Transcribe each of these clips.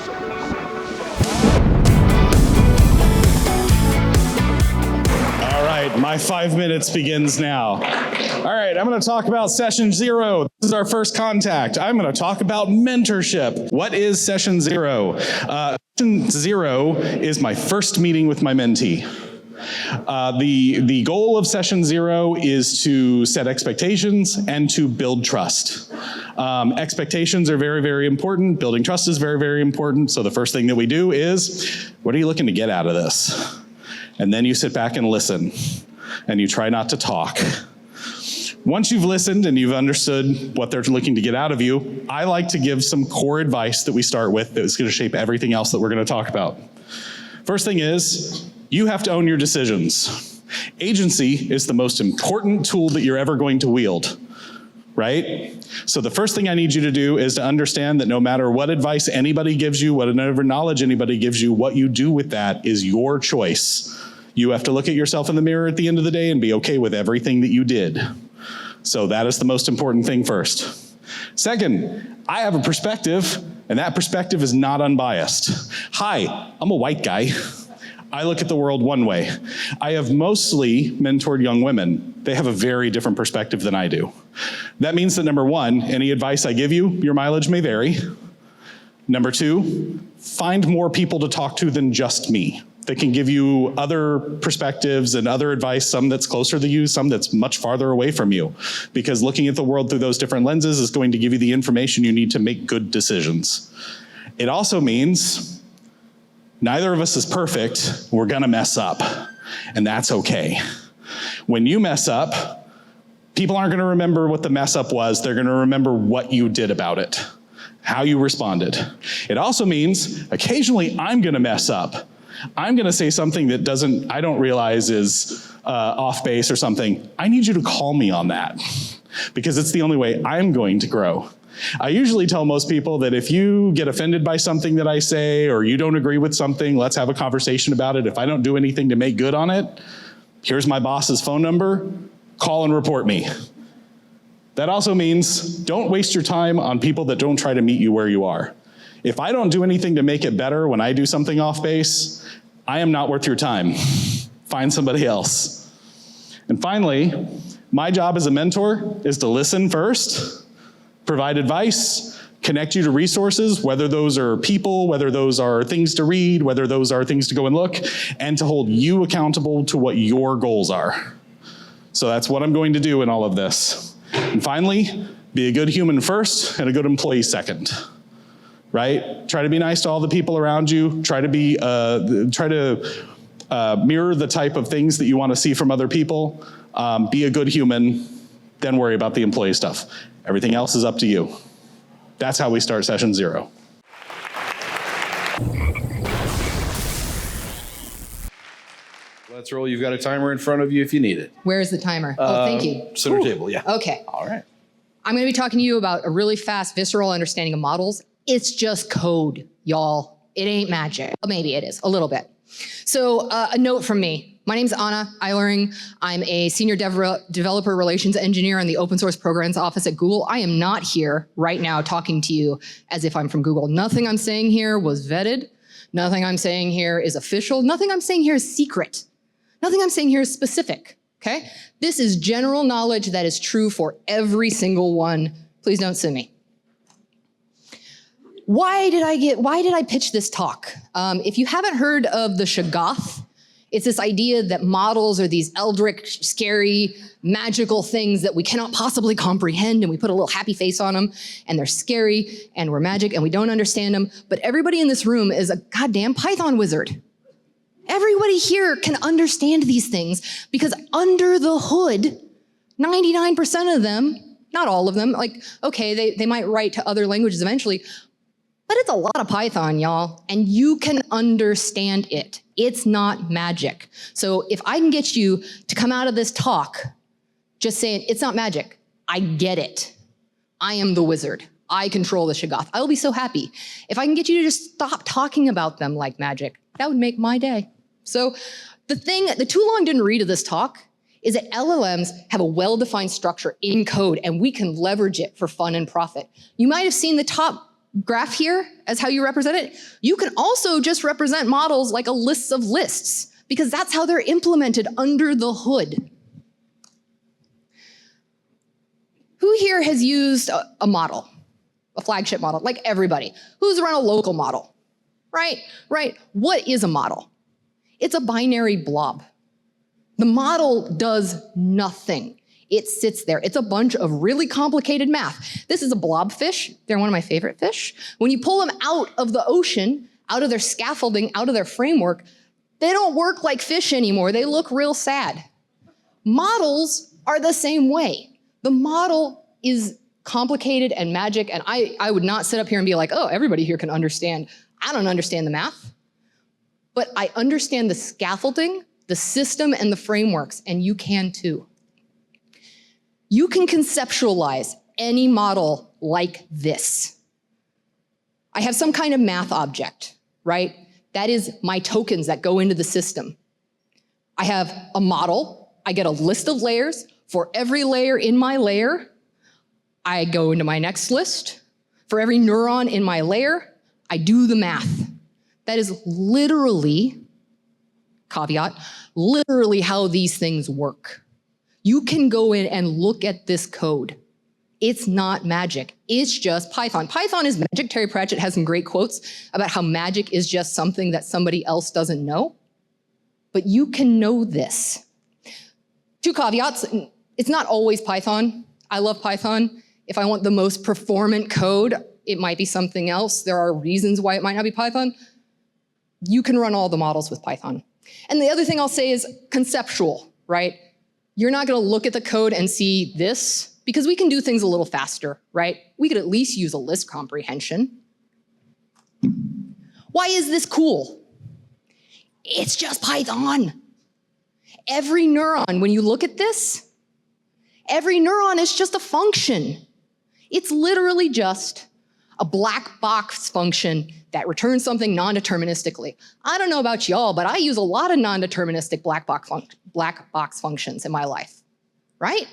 All right, my 5 minutes begins now. All right, I'm going to talk about session 0. This is our first contact. I'm going to talk about mentorship. What is session 0? Session 0 is my first meeting with my mentee. The goal of session 0 is to set expectations and to build trust. Expectations are very, very important. Building trust is very, very important. So the first thing that we do is, what are you looking to get out of this? And then you sit back and listen, and you try not to talk. Once you've listened and you've understood what they're looking to get out of you, I like to give some core advice that we start with that is going to shape everything else that we're going to talk about. First thing is, you have to own your decisions. Agency is the most important tool that you're ever going to wield, right? So the first thing I need you to do is to understand that no matter what advice anybody gives you, whatever knowledge anybody gives you, what you do with that is your choice. You have to look at yourself in the mirror at the end of the day and be okay with everything that you did. So that is the most important thing first. Second, I have a perspective, and that perspective is not unbiased. Hi, I'm a white guy. I look at the world one way. I have mostly mentored young women. They have a very different perspective than I do. That means that number one, any advice I give you, your mileage may vary. Number two, find more people to talk to than just me. They can give you other perspectives and other advice, some that's closer to you, some that's much farther away from you. Because looking at the world through those different lenses is going to give you the information you need to make good decisions. It also means neither of us is perfect. We're gonna mess up, and that's okay. When you mess up, people aren't gonna remember what the mess up was. They're gonna remember what you did about it, how you responded. It also means occasionally I'm gonna mess up. I'm gonna say something that I don't realize is off base or something. I need you to call me on that because it's the only way I'm going to grow. I usually tell most people that if you get offended by something that I say or you don't agree with something, let's have a conversation about it. If I don't do anything to make good on it, here's my boss's phone number, call and report me. That also means don't waste your time on people that don't try to meet you where you are. If I don't do anything to make it better when I do something off base, I am not worth your time. Find somebody else. And finally, my job as a mentor is to listen first, provide advice, connect you to resources, whether those are people, whether those are things to read, whether those are things to go and look, and to hold you accountable to what your goals are. So that's what I'm going to do in all of this. And finally, be a good human first and a good employee second. Right? Try to be nice to all the people around you. Try to mirror the type of things that you want to see from other people. Be a good human, then worry about the employee stuff. Everything else is up to you. That's how we start session 0. Let's roll. You've got a timer in front of you if you need it. Where's the timer? Oh, thank you. Center table, yeah. Okay. All right. I'm going to be talking to you about a really fast, visceral understanding of models. It's just code, y'all. It ain't magic. Maybe it is, a little bit. So a note from me. My name's Anna Eilering. I'm a senior developer relations engineer in the open source programs office at Google. I am not here right now talking to you as if I'm from Google. Nothing I'm saying here was vetted. Nothing I'm saying here is official. Nothing I'm saying here is secret. Nothing I'm saying here is specific, okay? This is general knowledge that is true for every single one. Please don't sue me. Why did I pitch this talk? If you haven't heard of the Shoggoth, it's this idea that models are these eldritch, scary, magical things that we cannot possibly comprehend, and we put a little happy face on them, and they're scary, and we're magic, and we don't understand them. But everybody in this room is a goddamn Python wizard. Everybody here can understand these things because under the hood, 99% of them, not all of them, like, okay, they might write to other languages eventually, but it's a lot of Python, y'all, and you can understand it. It's not magic. So if I can get you to come out of this talk just saying, it's not magic, I get it. I am the wizard. I control the Shoggoth. I will be so happy. If I can get you to just stop talking about them like magic, that would make my day. So the too long didn't read of this talk is that LLMs have a well-defined structure in code, and we can leverage it for fun and profit. You might have seen the top graph here as how you represent it, you can also just represent models like a list of lists, because that's how they're implemented under the hood. Who here has used a model, a flagship model? Like everybody. Who's run a local model? Right, right. What is a model? It's a binary blob. The model does nothing. It sits there. It's a bunch of really complicated math. This is a blobfish. They're one of my favorite fish. When you pull them out of the ocean, out of their scaffolding, out of their framework, they don't work like fish anymore. They look real sad. Models are the same way. The model is complicated and magic, and I would not sit up here and be like, oh, everybody here can understand. I don't understand the math, but I understand the scaffolding, the system, and the frameworks, and you can too. You can conceptualize any model like this. I have some kind of math object, right? That is my tokens that go into the system. I have a model. I get a list of layers. For every layer in my layer, I go into my next list. For every neuron in my layer, I do the math. That is literally, caveat, literally how these things work. You can go in and look at this code. It's not magic. It's just Python. Python is magic. Terry Pratchett has some great quotes about how magic is just something that somebody else doesn't know. But you can know this. Two caveats. It's not always Python. I love Python. If I want the most performant code, it might be something else. There are reasons why it might not be Python. You can run all the models with Python. And the other thing I'll say is conceptual, right? You're not gonna look at the code and see this, because we can do things a little faster, right? We could at least use a list comprehension. Why is this cool? It's just Python. Every neuron, when you look at this, every neuron is just a function. It's literally just a black box function that returns something non-deterministically. I don't know about y'all, but I use a lot of non-deterministic black box functions in my life, right?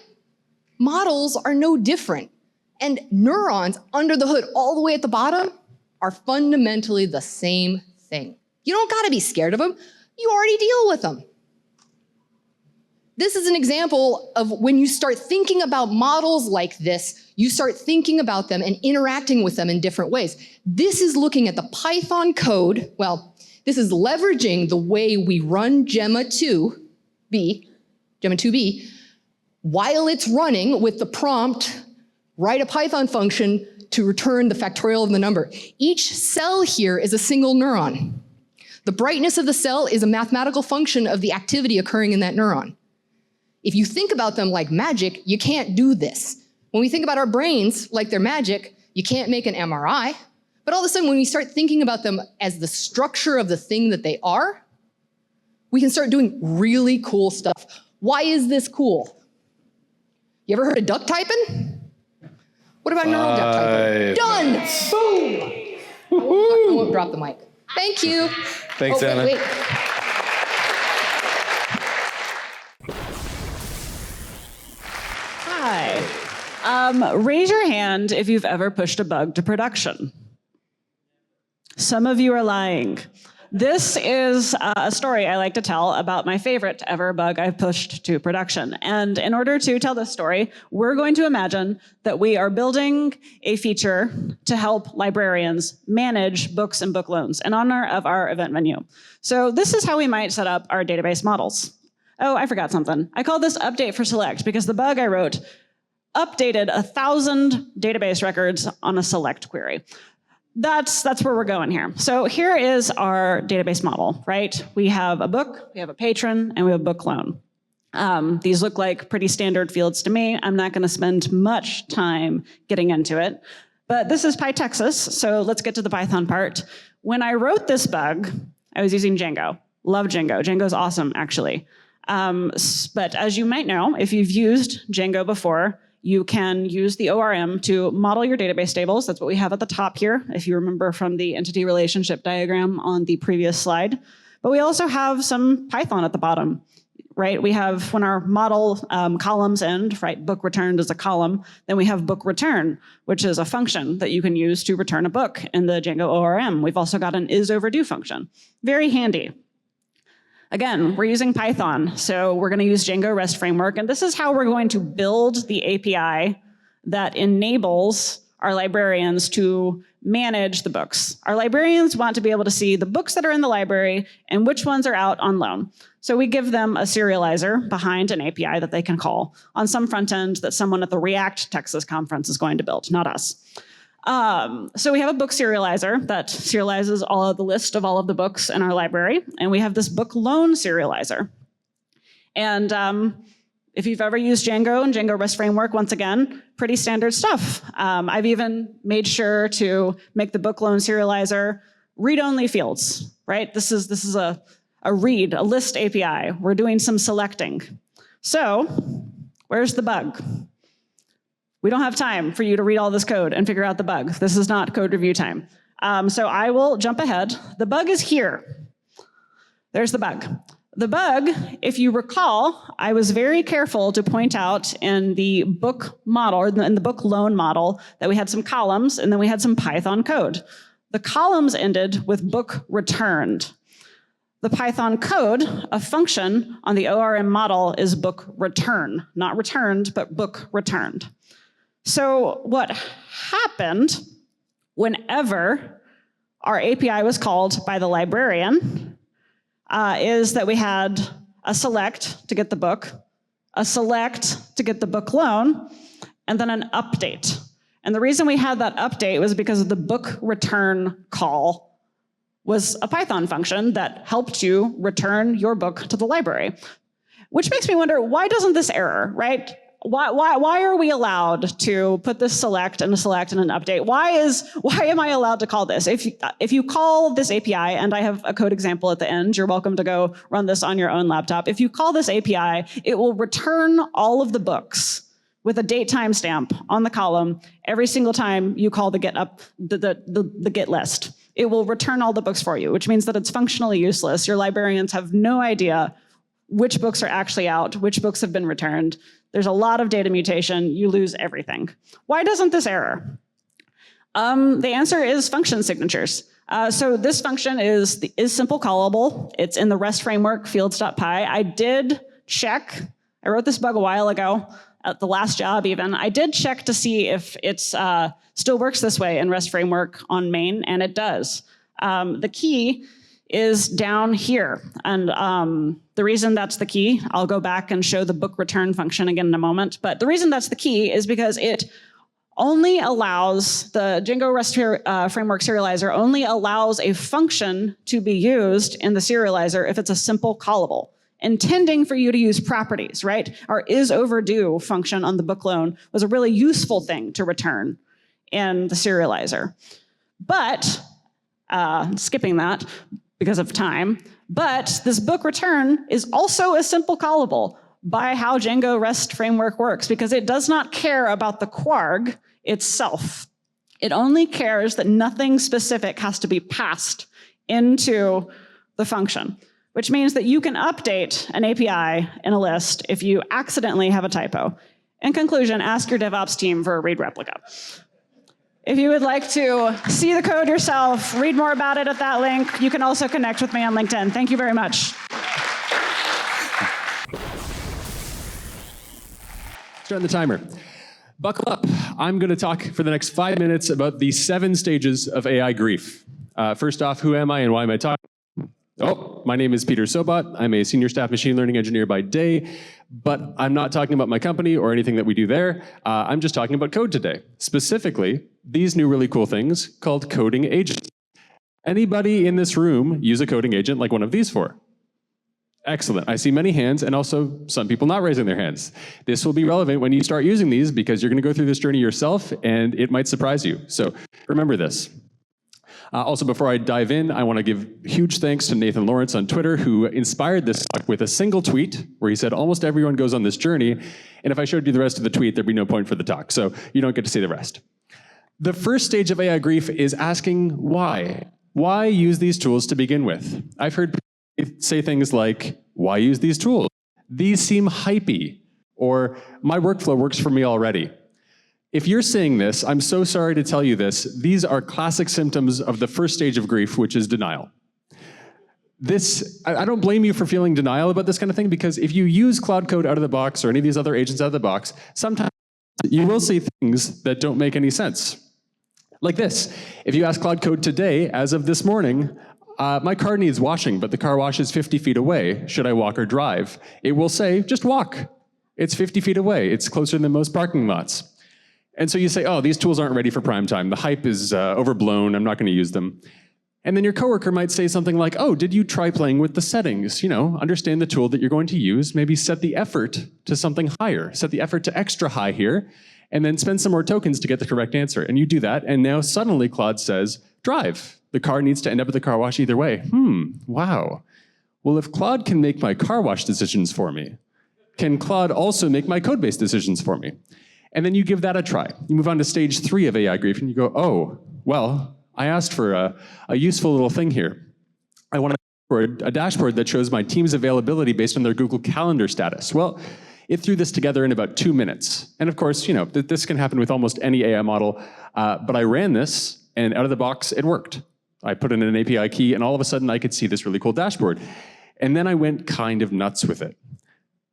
Models are no different. And neurons under the hood, all the way at the bottom, are fundamentally the same thing. You don't gotta be scared of them. You already deal with them. This is an example of when you start thinking about models like this, you start thinking about them and interacting with them in different ways. This is looking at the Python code. Well, this is leveraging the way we run Gemma 2B, while it's running with the prompt, write a Python function to return the factorial of the number. Each cell here is a single neuron. The brightness of the cell is a mathematical function of the activity occurring in that neuron. If you think about them like magic, you can't do this. When we think about our brains like they're magic, you can't make an MRI. But all of a sudden, when we start thinking about them as the structure of the thing that they are, we can start doing really cool stuff. Why is this cool? You ever heard of duck typing? What about neural duck typing? Done! Boom! I won't drop the mic. Thank you. Thanks, Anna. Wait. Hi. Raise your hand if you've ever pushed a bug to production. Some of you are lying. This is a story I like to tell about my favorite ever bug I've pushed to production. And in order to tell this story, we're going to imagine that we are building a feature to help librarians manage books and book loans in honor of our event venue. So this is how we might set up our database models. Oh, I forgot something. I called this update for select because the bug I wrote updated 1,000 database records on a select query. That's where we're going here. So here is our database model, right? We have a book, we have a patron, and we have a book loan. These look like pretty standard fields to me. I'm not gonna spend much time getting into it, but this is PyTexas, so let's get to the Python part. When I wrote this bug, I was using Django. Love Django. Django's awesome, actually. But as you might know, if you've used Django before, you can use the ORM to model your database tables. That's what we have at the top here, if you remember from the entity relationship diagram on the previous slide. But we also have some Python at the bottom. right? We have, when our model columns end, right, book returned is a column, then we have book return, which is a function that you can use to return a book in the Django ORM. We've also got an isOverdue function. Very handy. Again, we're using Python, so we're going to use Django REST framework, and this is how we're going to build the API that enables our librarians to manage the books. Our librarians want to be able to see the books that are in the library and which ones are out on loan. So we give them a serializer behind an API that they can call on some front end that someone at the React Texas conference is going to build, not us. So we have a book serializer that serializes all of the list of all of the books in our library, and we have this book loan serializer. And if you've ever used Django and Django REST framework, once again, pretty standard stuff. I've even made sure to make the book loan serializer read-only fields, right? This is a read, a list API. We're doing some selecting. So where's the bug? We don't have time for you to read all this code and figure out the bug. This is not code review time. So I will jump ahead. The bug is here. There's the bug. The bug, if you recall, I was very careful to point out in the book model, or in the book loan model, that we had some columns and then we had some Python code. The columns ended with book returned. The Python code, a function on the ORM model, is book return, not returned, but book returned. So what happened whenever our API was called by the librarian is that we had a select to get the book, a select to get the book loan, and then an update. And the reason we had that update was because of the book return call was a Python function that helped you return your book to the library. Which makes me wonder, why doesn't this error, right? Why are we allowed to put this select and a select and an update? Why am I allowed to call this? If you call this API, and I have a code example at the end, you're welcome to go run this on your own laptop. If you call this API, it will return all of the books with a date timestamp on the column every single time you call the get list. It will return all the books for you, which means that it's functionally useless. Your librarians have no idea which books are actually out, which books have been returned. There's a lot of data mutation. You lose everything. Why doesn't this error? The answer is function signatures. So this function is simple callable. It's in the REST framework fields.py. I did check. I wrote this bug a while ago, at the last job even. I did check to see if it still works this way in REST framework on main, and it does. The key is down here. And the reason that's the key, I'll go back and show the book return function again in a moment, but the reason that's the key is because it only allows, the Django REST framework serializer only allows a function to be used in the serializer if it's a simple callable, intending for you to use properties, right? Our isOverdue function on the book loan was a really useful thing to return in the serializer. But, skipping that, because of time, but this book return is also a simple callable by how Django REST framework works, because it does not care about the kwarg itself. It only cares that nothing specific has to be passed into the function, which means that you can update an API in a list if you accidentally have a typo. In conclusion, ask your DevOps team for a read replica. If you would like to see the code yourself, read more about it at that link, you can also connect with me on LinkedIn. Thank you very much. Starting the timer. Buckle up. I'm going to talk for the next 5 minutes about the 7 stages of AI grief. First off, who am I and why am I talking? Oh, my name is Peter Sobat. I'm a senior staff machine learning engineer by day, but I'm not talking about my company or anything that we do there. I'm just talking about code today. Specifically, these new really cool things called coding agents. Anybody in this room use a coding agent like one of these four? Excellent. I see many hands and also some people not raising their hands. This will be relevant when you start using these because you're going to go through this journey yourself and it might surprise you. So remember this. Also, before I dive in, I want to give huge thanks to Nathan Lawrence on Twitter, who inspired this talk with a single tweet where he said, almost everyone goes on this journey, and if I showed you the rest of the tweet, there'd be no point for the talk, so you don't get to see the rest. The first stage of AI grief is asking why. Why use these tools to begin with? I've heard people say things like, why use these tools? These seem hypey, or my workflow works for me already. If you're seeing this, I'm so sorry to tell you this, these are classic symptoms of the first stage of grief, which is denial. I don't blame you for feeling denial about this kind of thing, because if you use Cloud Code out of the box or any of these other agents out of the box, sometimes you will see things that don't make any sense. Like this, if you ask Cloud Code today, as of this morning, my car needs washing, but the car wash is 50 feet away. Should I walk or drive? It will say, just walk. It's 50 feet away. It's closer than most parking lots. And so you say, oh, these tools aren't ready for prime time. The hype is overblown. I'm not going to use them. And then your coworker might say something like, oh, did you try playing with the settings? You know, understand the tool that you're going to use. Maybe set the effort to something higher. Set the effort to extra high here. And then spend some more tokens to get the correct answer. And you do that. And now suddenly Claude says, drive. The car needs to end up at the car wash either way. Wow. Well, if Claude can make my car wash decisions for me, can Claude also make my code-based decisions for me? And then you give that a try. You move on to stage 3 of AI grief, and you go, oh, well, I asked for a useful little thing here. I want a dashboard that shows my team's availability based on their Google Calendar status. Well, it threw this together in about 2 minutes. And of course, you know, this can happen with almost any AI model, but I ran this, and out of the box, it worked. I put in an API key, and all of a sudden, I could see this really cool dashboard. And then I went kind of nuts with it.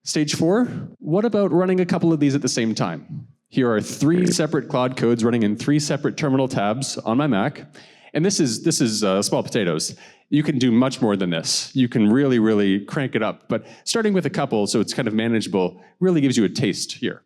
Stage 4, what about running a couple of these at the same time? Here are 3 separate Cloud codes running in 3 separate terminal tabs on my Mac. And this is small potatoes. You can do much more than this. You can really, really crank it up. But starting with a couple, so it's kind of manageable, really gives you a taste here.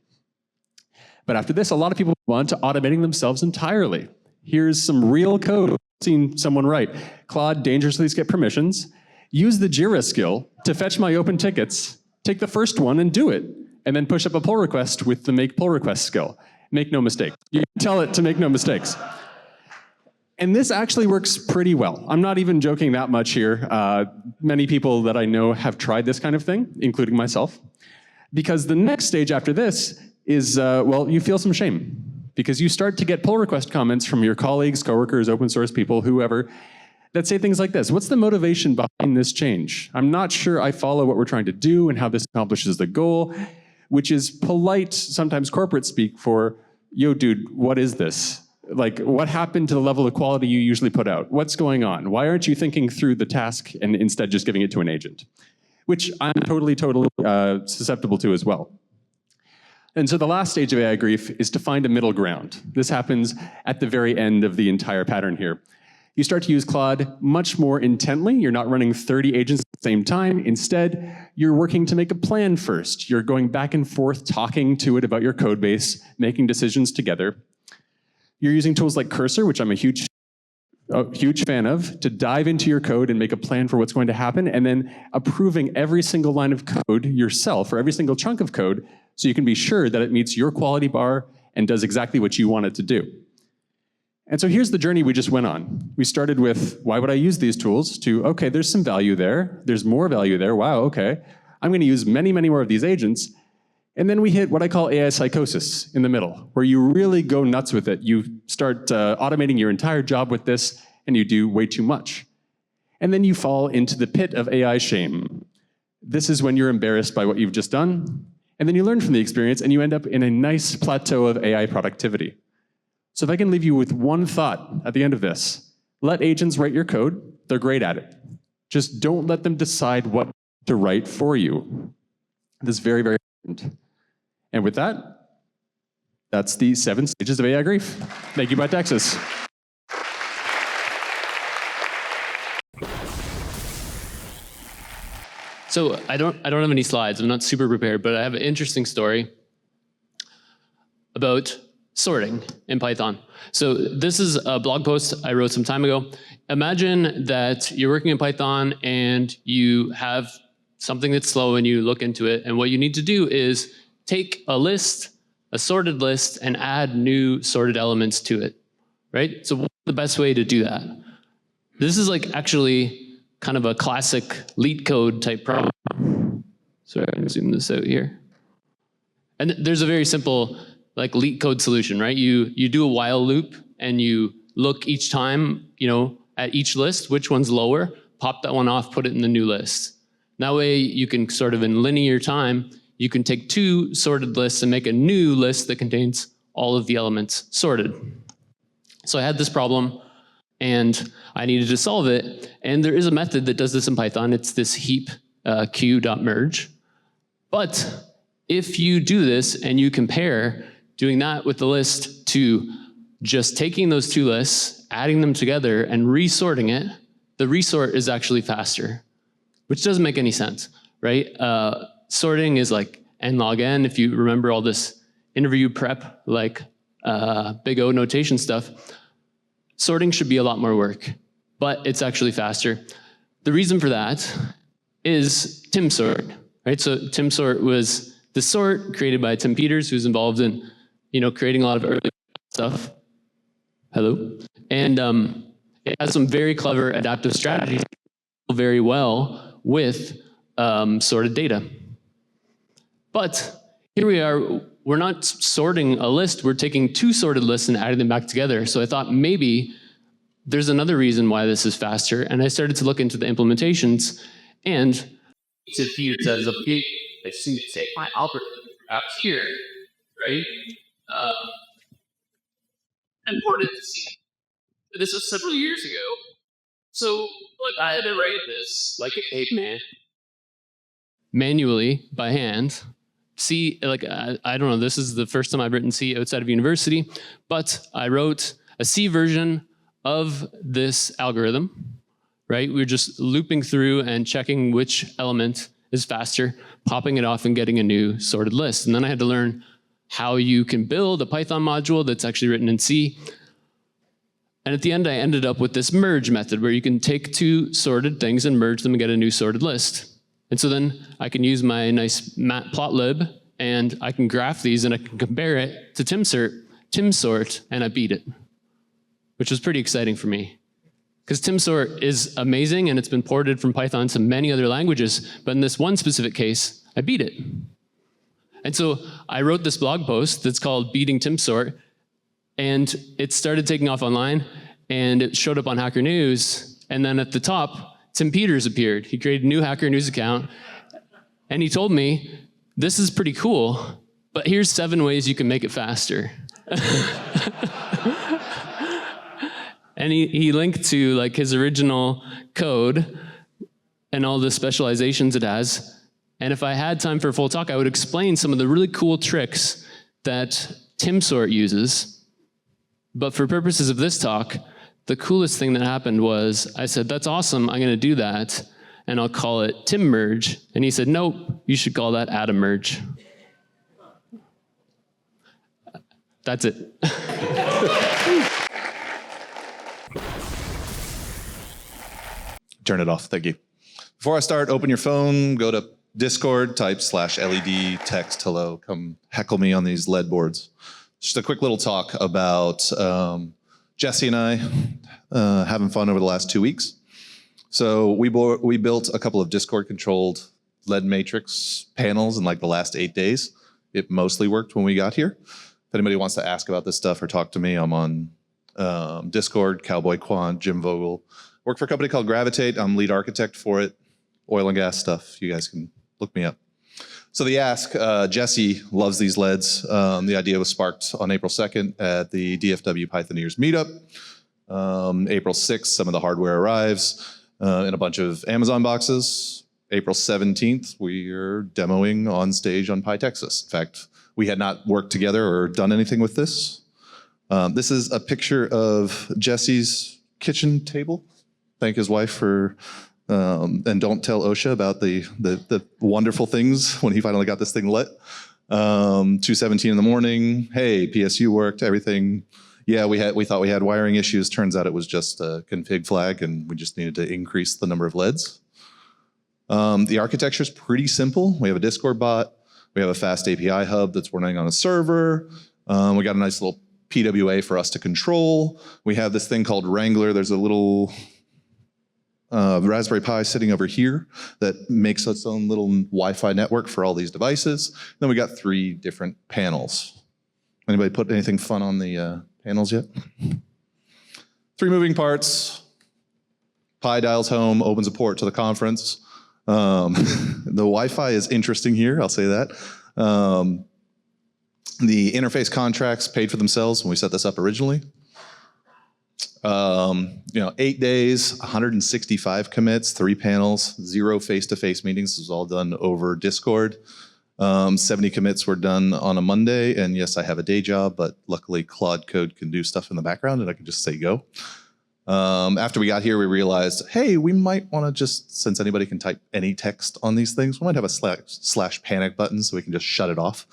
But after this, a lot of people want to automating themselves entirely. Here's some real code I've seen someone write. Claude, dangerously skip permissions. Use the Jira skill to fetch my open tickets. Take the first one and do it, and then push up a pull request with the make pull request skill. Make no mistake. You tell it to make no mistakes. And this actually works pretty well. I'm not even joking that much here. Many people that I know have tried this kind of thing, including myself. Because the next stage after this is, well, you feel some shame. Because you start to get pull request comments from your colleagues, coworkers, open source people, whoever, that say things like this. What's the motivation behind this change? I'm not sure I follow what we're trying to do and how this accomplishes the goal, which is polite, sometimes corporate speak for, yo, dude, what is this? Like, what happened to the level of quality you usually put out? What's going on? Why aren't you thinking through the task and instead just giving it to an agent? Which I'm totally susceptible to as well. And so the last stage of AI grief is to find a middle ground. This happens at the very end of the entire pattern here. You start to use Claude much more intently. You're not running 30 agents at the same time. Instead, you're working to make a plan first. You're going back and forth, talking to it about your code base, making decisions together. You're using tools like Cursor, which I'm a huge fan of, to dive into your code and make a plan for what's going to happen, and then approving every single line of code yourself, or every single chunk of code, so you can be sure that it meets your quality bar and does exactly what you want it to do. And so here's the journey we just went on. We started with, why would I use these tools? To, okay, there's some value there. There's more value there. Wow, okay. I'm going to use many, many more of these agents. And then we hit what I call AI psychosis in the middle, where you really go nuts with it. You start automating your entire job with this, and you do way too much. And then you fall into the pit of AI shame. This is when you're embarrassed by what you've just done. And then you learn from the experience, and you end up in a nice plateau of AI productivity. So if I can leave you with one thought at the end of this, let agents write your code. They're great at it. Just don't let them decide what to write for you. This is very, very important. And with that, that's the 7 stages of AI grief. Thank you, PyTexas. So I don't have any slides. I'm not super prepared, but I have an interesting story about sorting in Python. So this is a blog post I wrote some time ago. Imagine that you're working in Python and you have something that's slow and you look into it, and what you need to do is take a list, a sorted list, and add new sorted elements to it, right? So what's the best way to do that? This is like actually kind of a classic leet code type problem. Sorry, I'm gonna zoom this out here. And there's a very simple like leet code solution, right? You do a while loop and you look each time, you know, at each list, which one's lower, pop that one off, put it in the new list. That way you can sort of in linear time, you can take two sorted lists and make a new list that contains all of the elements sorted. So I had this problem and I needed to solve it. And there is a method that does this in Python. It's this heap q.merge. But if you do this and you compare doing that with the list to just taking those two lists, adding them together and resorting it, the resort is actually faster, which doesn't make any sense, right? Sorting is like n log n, if you remember all this interview prep, like big O notation stuff. Sorting should be a lot more work, but it's actually faster. The reason for that is timsort, right? So timsort was the sort created by Tim Peters, who's involved in, creating a lot of early stuff. Hello? And it has some very clever adaptive strategies very well with sorted data. But here we are, we're not sorting a list, we're taking two sorted lists and adding them back together. So I thought maybe there's another reason why this is faster. And I started to look into the implementations, and if you says okay, I see take my algorithm out here, right? Important to see. This was several years ago. So look, I had to write this like a caveman. Manually, by hand. C, I don't know, this is the first time I've written C outside of university, but I wrote a C version of this algorithm, right? We're just looping through and checking which element is faster, popping it off and getting a new sorted list. And then I had to learn how you can build a Python module that's actually written in C. And at the end, I ended up with this merge method where you can take two sorted things and merge them and get a new sorted list. And so then I can use my nice matplotlib and I can graph these and I can compare it to timsort, and I beat it, which was pretty exciting for me. Because timsort is amazing and it's been ported from Python to many other languages, but in this one specific case, I beat it. And so I wrote this blog post that's called Beating Timsort, and it started taking off online, and it showed up on Hacker News, and then at the top, Tim Peters appeared. He created a new Hacker News account, and he told me, this is pretty cool, but here's 7 ways you can make it faster. And he linked to his original code and all the specializations it has. And if I had time for a full talk, I would explain some of the really cool tricks that timsort uses. But for purposes of this talk, the coolest thing that happened was I said, that's awesome, I'm gonna do that, and I'll call it timmerge. And he said, nope, you should call that atommerge. That's it. Turn it off, thank you. Before I start, open your phone, go to Discord, type /LED, text hello, come heckle me on these lead boards. Just a quick little talk about Jesse and I having fun over the last 2 weeks. So we built a couple of Discord-controlled lead matrix panels in the last 8 days. It mostly worked when we got here. If anybody wants to ask about this stuff or talk to me, I'm on Discord, Cowboy Quant, Jim Vogel. Work for a company called Gravitate. I'm lead architect for it. Oil and gas stuff. You guys can look me up. So the ask, Jesse loves these LEDs. The idea was sparked on April 2nd at the DFW Pythoneers meetup. April 6th, some of the hardware arrives in a bunch of Amazon boxes. April 17th, we are demoing on stage on PyTexas. In fact, we had not worked together or done anything with this. This is a picture of Jesse's kitchen table. Thank his wife for, and don't tell OSHA about the wonderful things when he finally got this thing lit. 2:17 in the morning. Hey, PSU worked, everything. Yeah, we thought we had wiring issues. Turns out it was just a config flag, and we just needed to increase the number of LEDs. The architecture is pretty simple. We have a Discord bot. We have a fast API hub that's running on a server. We got a nice little PWA for us to control. We have this thing called Wrangler. There's a little Raspberry Pi sitting over here that makes its own little Wi-Fi network for all these devices. Then we got 3 different panels. Anybody put anything fun on the panels yet? 3 moving parts. Pi dials home, opens a port to the conference. The Wi-Fi is interesting here, I'll say that. The interface contracts paid for themselves when we set this up originally. 8 days, 165 commits, 3 panels, 0 face-to-face meetings. This was all done over Discord. 70 commits were done on a Monday, and yes, I have a day job, but luckily Claude Code can do stuff in the background, and I can just say go. After we got here, we realized, hey, we might want to just, since anybody can type any text on these things, we might have a slash panic button so we can just shut it off.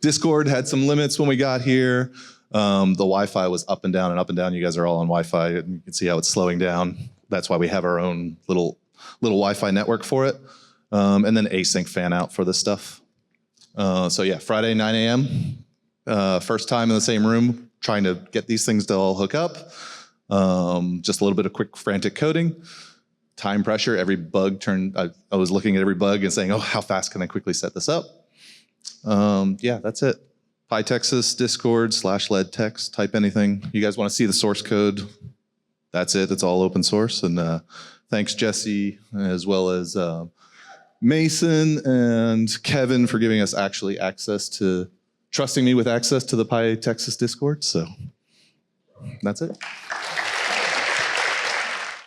Discord had some limits when we got here. The Wi-Fi was up and down and up and down. You guys are all on Wi-Fi, and you can see how it's slowing down. That's why we have our own little Wi-Fi network for it. And then async fan out for this stuff. So yeah, Friday, 9 a.m. First time in the same room, trying to get these things to all hook up. Just a little bit of quick frantic coding. Time pressure, every bug turned, I was looking at every bug and saying, oh, how fast can I quickly set this up? Yeah, that's it. PyTexas, Discord, /led text, type anything. You guys want to see the source code? That's it, it's all open source. And thanks Jesse, as well as Mason and Kevin for giving us actually access to, trusting me with access to the PyTexas Discord. So that's it.